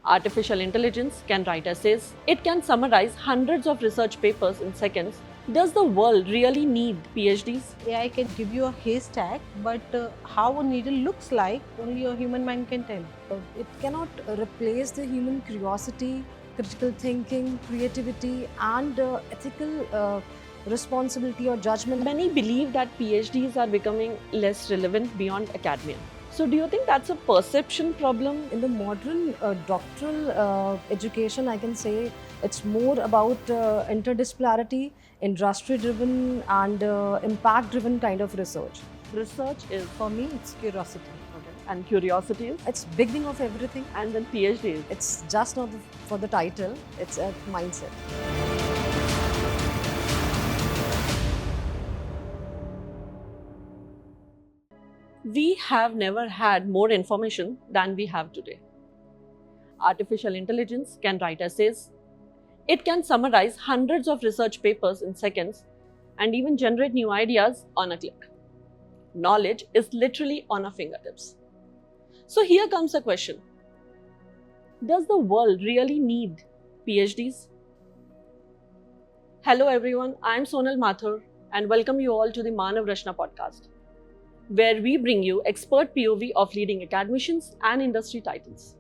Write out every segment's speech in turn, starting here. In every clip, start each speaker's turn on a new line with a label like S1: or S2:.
S1: Artificial intelligence can write essays. It can summarize hundreds of research papers in seconds. Does the world really need PhDs?
S2: AI can give you a haystack, but how a needle looks like, only a human mind can tell.
S3: It cannot replace the human curiosity, critical thinking, creativity, and ethical responsibility or judgment.
S1: Many believe that PhDs are becoming less relevant beyond academia. So, do you think that's a perception problem?
S3: In the modern doctoral education, I can say it's more about interdisciplinarity, industry driven, and impact driven kind of research.
S1: Research is,
S2: For me, it's curiosity.
S1: and curiosity is,
S3: It's beginning of everything.
S1: and then PhD is.
S3: It's just not for the title, it's a mindset.
S1: We have never had more information than we have today. Artificial intelligence can write essays. It can summarize hundreds of research papers in seconds and even generate new ideas on a click. Knowledge is literally on our fingertips. So here comes a question. Does the world really need PhDs? Hello everyone, I am Sonal Mathur and welcome you all to the Manav Rachna podcast, where we bring you expert POV of leading academicians and industry titles.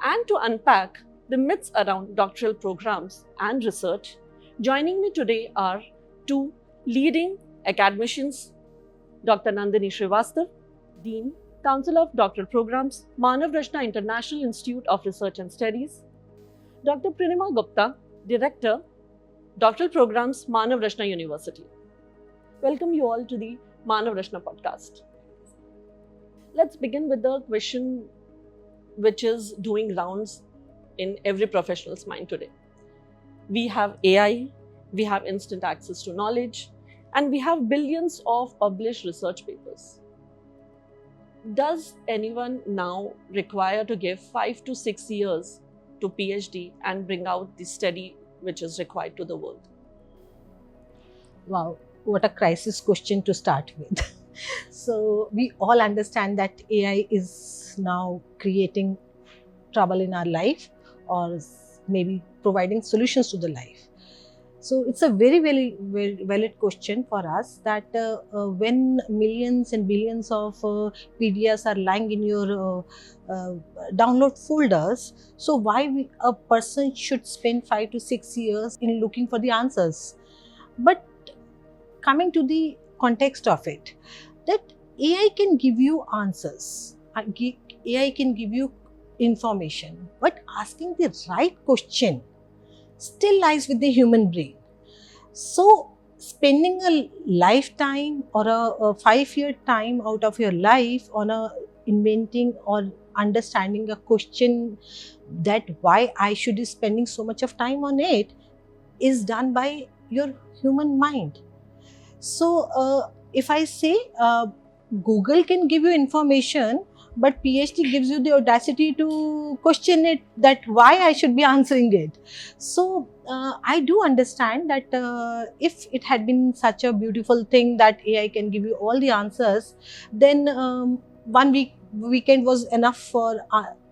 S1: And to unpack the myths around doctoral programs and research, joining me today are two leading academicians, Dr. Nandini Srivastav, Dean, Council of Doctoral Programs, Manav Rachna International Institute of Research and Studies, Dr. Pranima Gupta, Director, Doctoral Programs, Manav Rachna University. Welcome you all to the Manav Rachna podcast. Let's begin with the question which is doing rounds in every professional's mind today. We have AI, we have instant access to knowledge, and we have billions of published research papers. Does anyone now require to give 5 to 6 years to PhD and bring out the study which is required to the world?
S2: Wow, what a crisis question to start with. So, we all understand that AI is now creating trouble in our life or maybe providing solutions to the life. So, it's a very valid question for us that when millions and billions of PDFs are lying in your download folders, so why a person should spend 5 to 6 years in looking for the answers? But coming to the context of it, that AI can give you answers, AI can give you information, but asking the right question still lies with the human brain. So, spending a lifetime or a 5-year time out of your life on inventing or understanding a question that why I should be spending so much of time on it is done by your human mind. So, if I say Google can give you information, but PhD gives you the audacity to question it, that why I should be answering it. So, I do understand that if it had been such a beautiful thing that AI can give you all the answers, then 1 weekend was enough for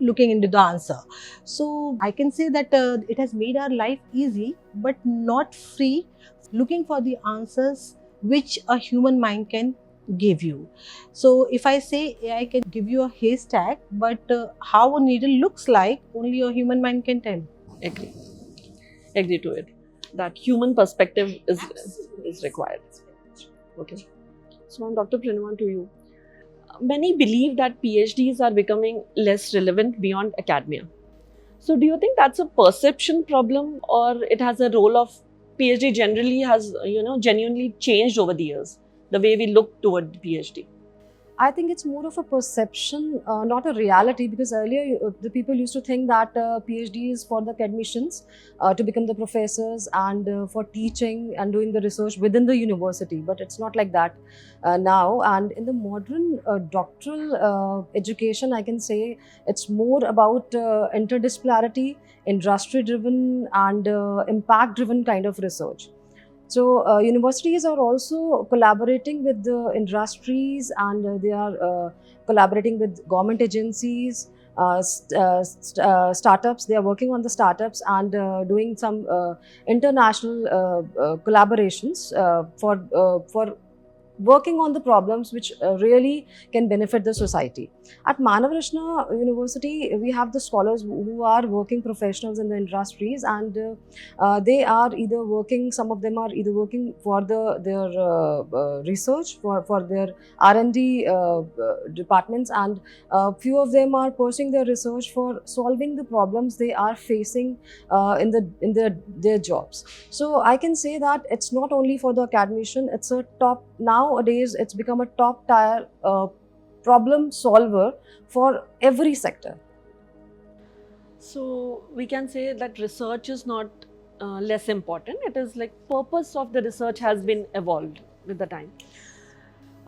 S2: looking into the answer. So, I can say that it has made our life easy, but not free, looking for the answers which a human mind can give you. So, if I say AI can give you a haystack, but how a needle looks like, only a human mind can tell.
S1: Agree to it. That human perspective is required. Okay. So, now Dr. Pranima, to you. Many believe that PhDs are becoming less relevant beyond academia. So, do you think that's a perception problem, or it has a role of PhD generally has genuinely changed over the years, the way we look toward PhD?
S3: I think it's more of a perception, not a reality, because earlier the people used to think that PhD is for the academicians to become the professors and for teaching and doing the research within the university, but it's not like that now. And in the modern doctoral education, I can say it's more about interdisciplinarity, industry driven, and impact driven kind of research. So universities are also collaborating with the industries, and they are collaborating with government agencies startups. They are working on the startups and doing some international collaborations for working on the problems which really can benefit the society. At Manavrashna University, we have the scholars who are working professionals in the industries, and they are either working, some of them are either working for their research, for their R&D departments, and few of them are pursuing their research for solving the problems they are facing in their jobs. So I can say that it's not only for the academician, it's a top, nowadays it's become a top tier problem solver for every sector.
S1: So we can say that research is not less important. It is like purpose of the research has been evolved with the time.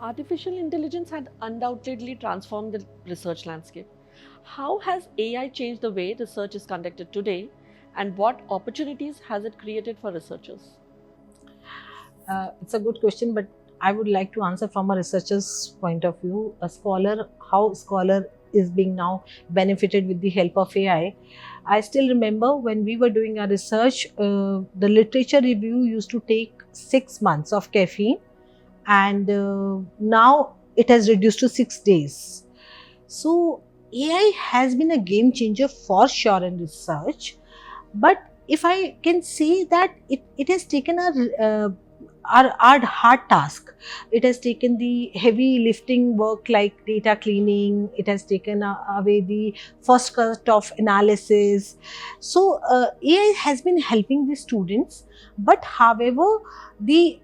S1: Artificial intelligence had undoubtedly transformed the research landscape. How has AI changed the way research is conducted today, and what opportunities has it created for researchers?
S2: It's a good question, but I would like to answer from a researcher's point of view. A scholar, how scholar is being now benefited with the help of AI. I still remember when we were doing our research, the literature review used to take 6 months of caffeine, and now it has reduced to 6 days. So AI has been a game changer for sure in research, but if I can say that it has taken our hard task. It has taken the heavy lifting work like data cleaning. It has taken away the first cut of analysis. So AI has been helping the students, but however, the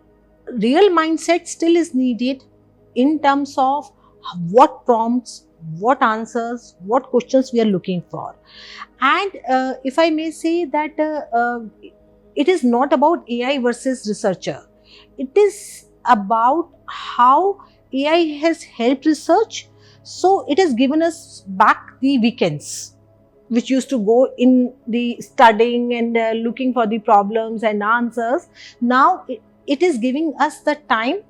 S2: real mindset still is needed in terms of what prompts, what answers, what questions we are looking for. And if I may say that it is not about AI versus researcher. It is about how AI has helped research. So it has given us back the weekends, which used to go in the studying and looking for the problems and answers. Now it is giving us the time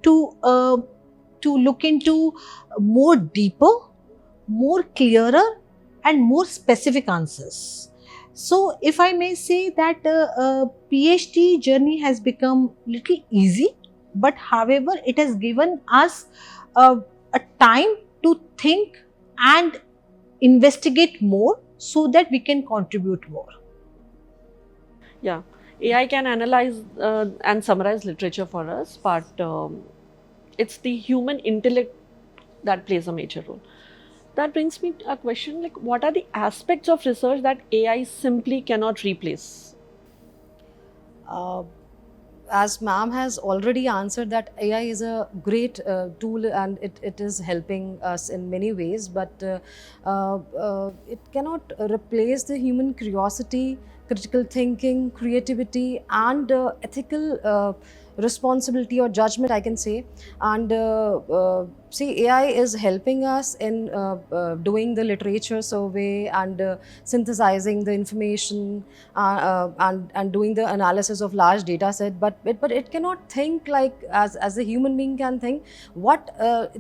S2: to look into more deeper, more clearer, and more specific answers. So if I may say that PhD journey has become little easy, but however it has given us a time to think and investigate more so that we can contribute more.
S1: Yeah, AI can analyze and summarize literature for us, but it's the human intellect that plays a major role. That brings me to a question like, what are the aspects of research that AI simply cannot replace?
S3: As ma'am has already answered, that AI is a great tool and it is helping us in many ways, but it cannot replace the human curiosity, critical thinking, creativity, and ethical responsibility or judgment, I can say. And see, AI is helping us in doing the literature survey and synthesizing the information and doing the analysis of large data set, but it cannot think like as a human being can think. What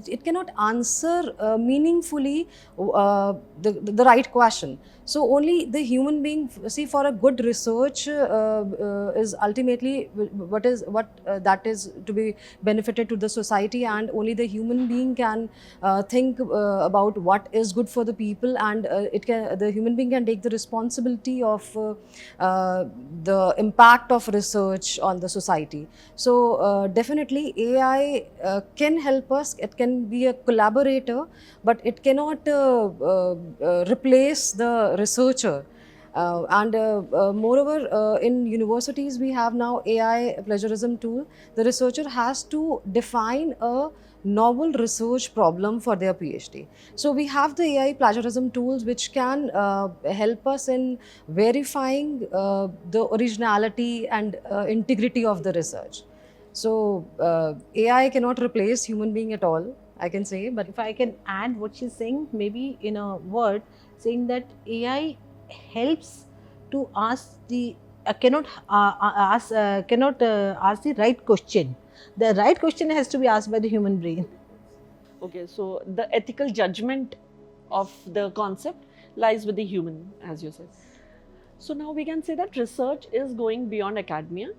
S3: it cannot answer meaningfully the right question. So only the human being, see, for a good research is ultimately what that is to be benefited to the society, and only the human being can think about what is good for the people, and the human being can take the responsibility of the impact of research on the society. So definitely AI can help us. It can be a collaborator, but it cannot replace the researcher. Moreover, in universities we have now AI plagiarism tool. The researcher has to define a novel research problem for their PhD. So we have the AI plagiarism tools which can help us in verifying the originality and integrity of the research. So AI cannot replace human being at all, I can say. But
S2: if I can add what she's saying, maybe in a word, saying that AI helps to ask the cannot ask the right question. The right question has to be asked by the human brain.
S1: Okay, so the ethical judgment of the concept lies with the human, as you said. So now we can say that research is going beyond academia,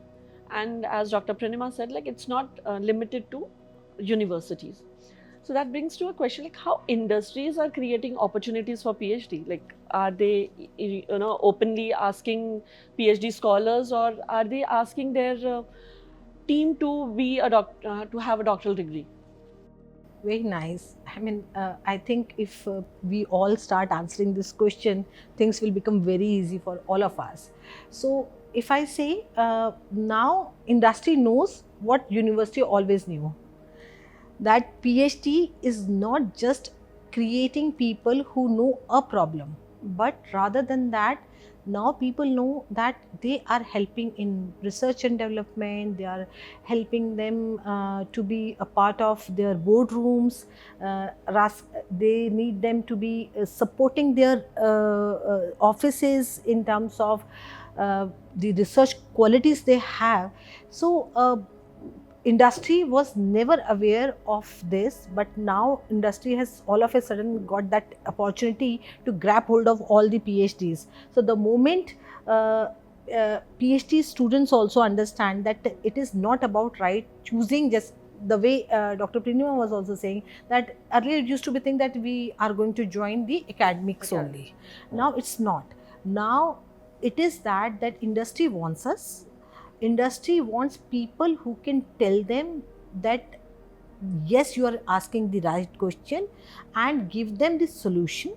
S1: and as Dr. Pranima said, like it's not limited to universities. So that brings to a question like how industries are creating opportunities for PhD. Like are they openly asking PhD scholars, or are they asking their team to be a to have a doctoral degree?
S2: Very nice. I mean, I think if we all start answering this question, things will become very easy for all of us. So, if I say now industry knows what university always knew, that PhD is not just creating people who know a problem, but rather than that, now people know that they are helping in research and development, they are helping them to be a part of their boardrooms, they need them to be supporting their offices in terms of the research qualities they have. So, industry was never aware of this, but now industry has all of a sudden got that opportunity to grab hold of all the PhDs. So the moment PhD students also understand that it is not about choosing just the way Dr. Pranima was also saying, that earlier it used to be think that we are going to join the academics only. Now it's not. Now it is that industry wants us. Industry wants people who can tell them that yes, you are asking the right question, and give them the solution,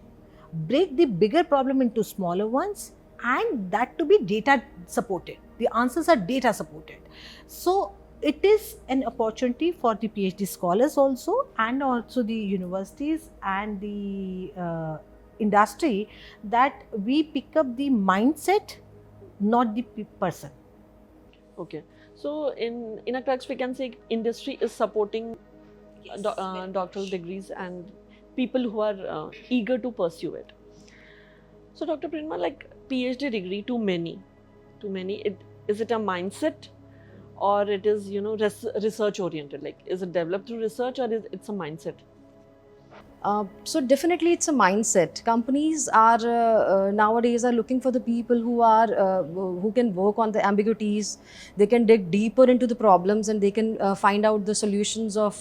S2: break the bigger problem into smaller ones, and that to be data supported. The answers are data supported. So it is an opportunity for the PhD scholars also, and also the universities and the industry, that we pick up the mindset, not the person.
S1: Okay, so in a text we can say industry is supporting doctoral degrees and people who are eager to pursue it. So Dr. Pranima, like PhD degree to many, is it a mindset, or it is research oriented? Like is it developed through research, or is it's a mindset?
S3: So definitely it's a mindset. Companies are nowadays are looking for the people who can work on the ambiguities. They can dig deeper into the problems, and they can find out the solutions of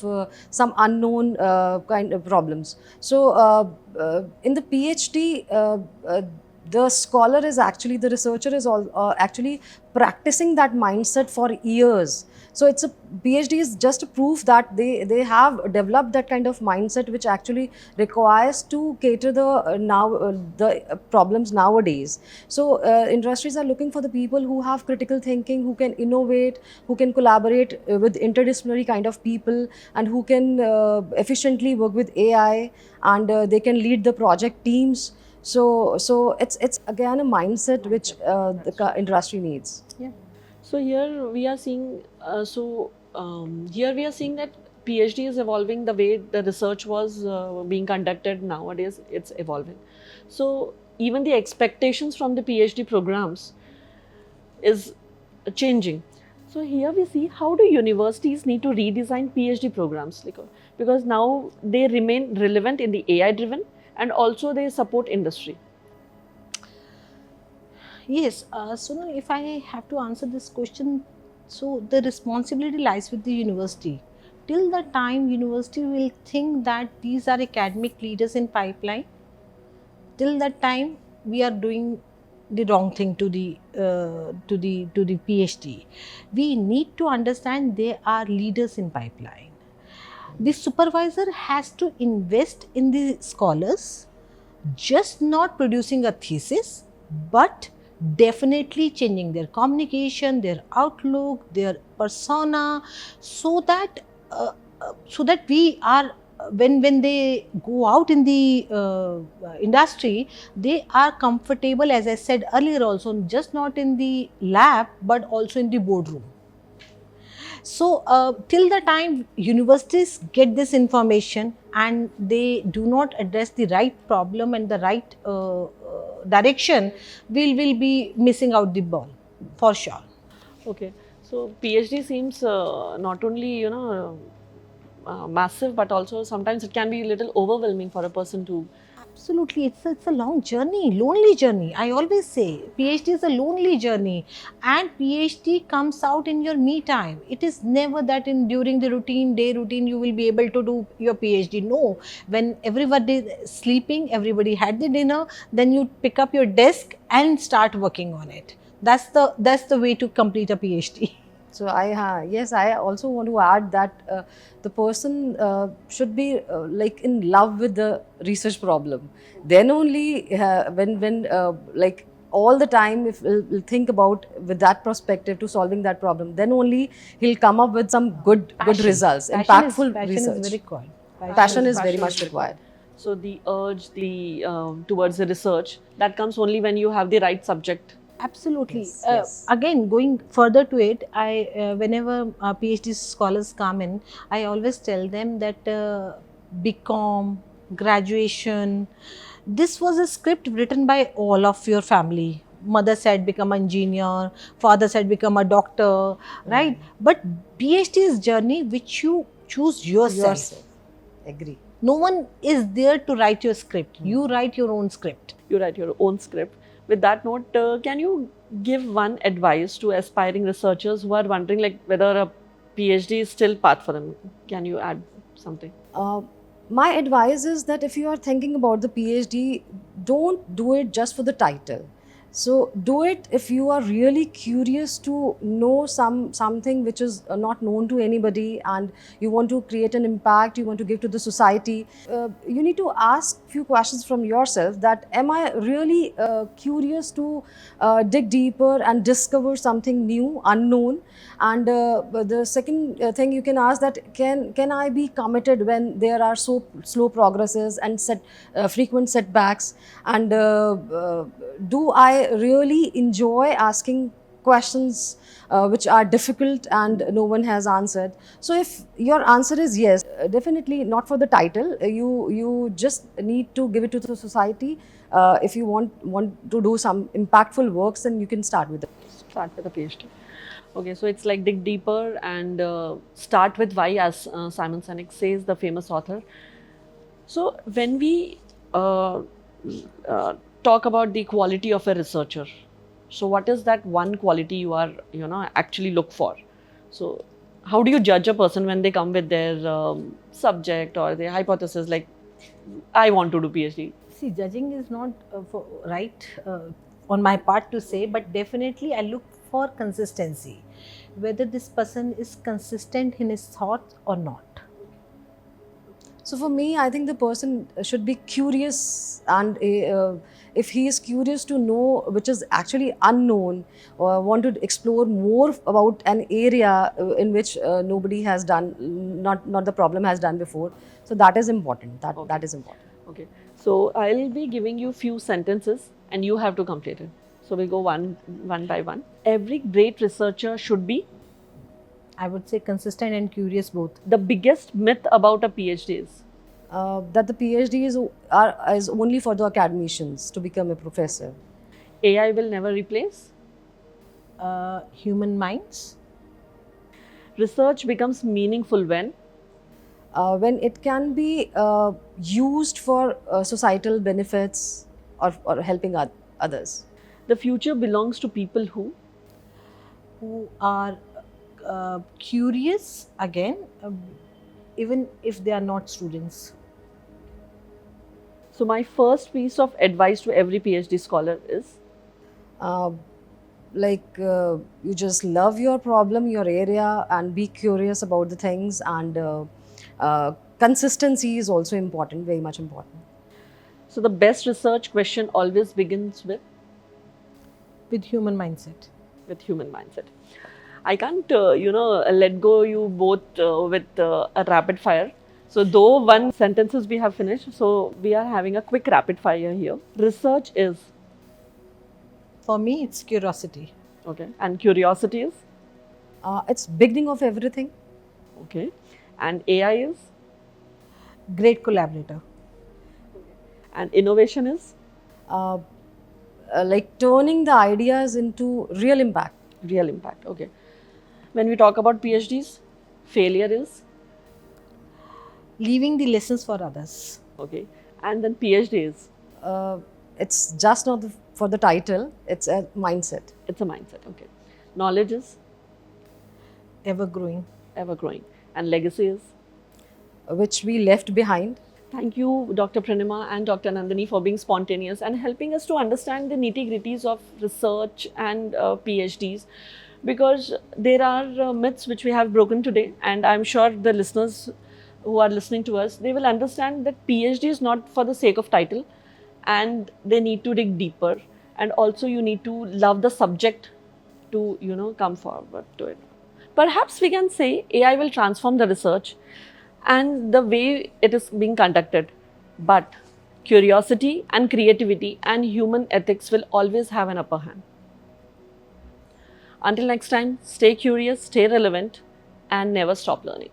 S3: some unknown kind of problems. So in the PhD, the scholar is actually, the researcher is actually practicing that mindset for years. So it's a PhD is just a proof that they have developed that kind of mindset, which actually requires to cater the problems nowadays. So industries are looking for the people who have critical thinking, who can innovate, who can collaborate with interdisciplinary kind of people, and who can efficiently work with AI, and they can lead the project teams. So it's again a mindset which the industry needs.
S2: Yeah.
S1: So here we are seeing here we are seeing that PhD is evolving the way the research was being conducted nowadays. It's evolving. So even the expectations from the PhD programs is changing. So here we see how do universities need to redesign PhD programs, because now they remain relevant in the AI driven, and also they support industry.
S2: Yes, so if I have to answer this question, so the responsibility lies with the university. Till the time university will think that these are academic leaders in pipeline, till that time we are doing the wrong thing to the PhD. We need to understand they are leaders in pipeline. The supervisor has to invest in the scholars, just not producing a thesis, but definitely changing their communication, their outlook, their persona, so that we are when they go out in the industry, they are comfortable, as I said earlier also, just not in the lab but also in the boardroom. So till the time universities get this information and they do not address the right problem and the right direction, we will be missing out the ball for sure.
S1: Okay, so PhD seems not only massive, but also sometimes it can be a little overwhelming for a person to
S2: Absolutely, it's a long journey, lonely journey. I always say PhD is a lonely journey, and PhD comes out in your me time. It is never that in during the day routine you will be able to do your PhD. No, when everybody is sleeping, everybody had the dinner, then you pick up your desk and start working on it. That's the way to complete a PhD.
S3: So yes, I also want to add that the person should be like in love with the research problem. Then only when like all the time, if we'll think about with that perspective to solving that problem, then only he'll come up with some good results, impactful
S2: passion
S3: research.
S2: is very required.
S3: Passion is very much required.
S1: So the urge, the towards the research, that comes only when you have the right subject.
S2: Absolutely.
S3: Yes, yes.
S2: Again, going further to it, whenever PhD scholars come in, I always tell them that BCom, graduation, this was a script written by all of your family. Mother said become an engineer, father said become a doctor, right? But PhD is journey which you choose yourself.
S3: Agree.
S2: No one is there to write your script. You write your own script.
S1: You write your own script. With that note, can you give one advice to aspiring researchers who are wondering like whether a PhD is still path for them? Can you add something?
S3: My advice is that if you are thinking about the PhD, don't do it just for the title. So do it if you are really curious to know something which is not known to anybody, and you want to create an impact, you want to give to the society. You need to ask few questions from yourself that am I really curious to dig deeper and discover something new, unknown. And the second thing you can ask that can I be committed when there are so slow progresses and frequent setbacks, and do I really enjoy asking questions which are difficult and no one has answered. So if your answer is yes, definitely not for the title, you just need to give it to the society. If you want to do some impactful works, then you can start with it.
S1: Start with a PhD. Okay, so it's like dig deeper and start with why, as Simon Sinek says, the famous author. So when we talk about the quality of a researcher, so what is that one quality you are actually look for? So how do you judge a person when they come with their subject or their hypothesis like I want to do PhD?
S2: See, judging is not right on my part to say, but definitely I look for consistency, whether this person is consistent in his thoughts or not.
S3: So for me, I think the person should be curious, and if he is curious to know which is actually unknown, or want to explore more about an area in which nobody has done, not the problem has done before. So that is important. That is important.
S1: Okay, so I'll be giving you few sentences and you have to complete it. So we'll go one by one. Every great researcher should be.
S2: I would say consistent and curious both.
S1: The biggest myth about a PhD is.
S3: That the PhD is only for the academicians to become a professor.
S1: AI will never replace.
S2: Human minds.
S3: Research becomes meaningful when it can be used for societal benefits or helping others.
S1: The future belongs to people who
S2: are curious again, even if they are not students.
S1: So my first piece of advice to every PhD scholar is
S3: you just love your problem, your area, and be curious about the things, and consistency is also important, very much important.
S1: So the best research question always begins with
S2: human mindset.
S1: With human mindset. I can't, let go you both with a rapid fire. So though one sentences we have finished, so we are having a quick rapid fire here. Research is?
S2: For me, it's curiosity.
S1: Okay. And curiosity is?
S3: It's beginning of everything.
S1: Okay. And AI is?
S2: Great collaborator.
S1: And innovation is?
S3: Like turning the ideas into real impact.
S1: Real impact. Okay. When we talk about PhDs, failure is?
S2: Leaving the lessons for others.
S1: Okay. And then PhDs,
S3: It's just not for the title, it's a mindset.
S1: it's a mindset. Okay. Knowledge is
S2: Ever growing.
S1: ever growing. And legacy is?
S3: Which we left behind.
S1: Thank you, Dr. Pranima and Dr. Nandini, for being spontaneous and helping us to understand the nitty-gritties of research and PhDs, because there are myths which we have broken today, and I'm sure the listeners who are listening to us, they will understand that PhD is not for the sake of title, and they need to dig deeper, and also you need to love the subject to come forward to it. Perhaps we can say AI will transform the research and the way it is being conducted, but curiosity and creativity and human ethics will always have an upper hand. Until next time, stay curious, stay relevant, and never stop learning.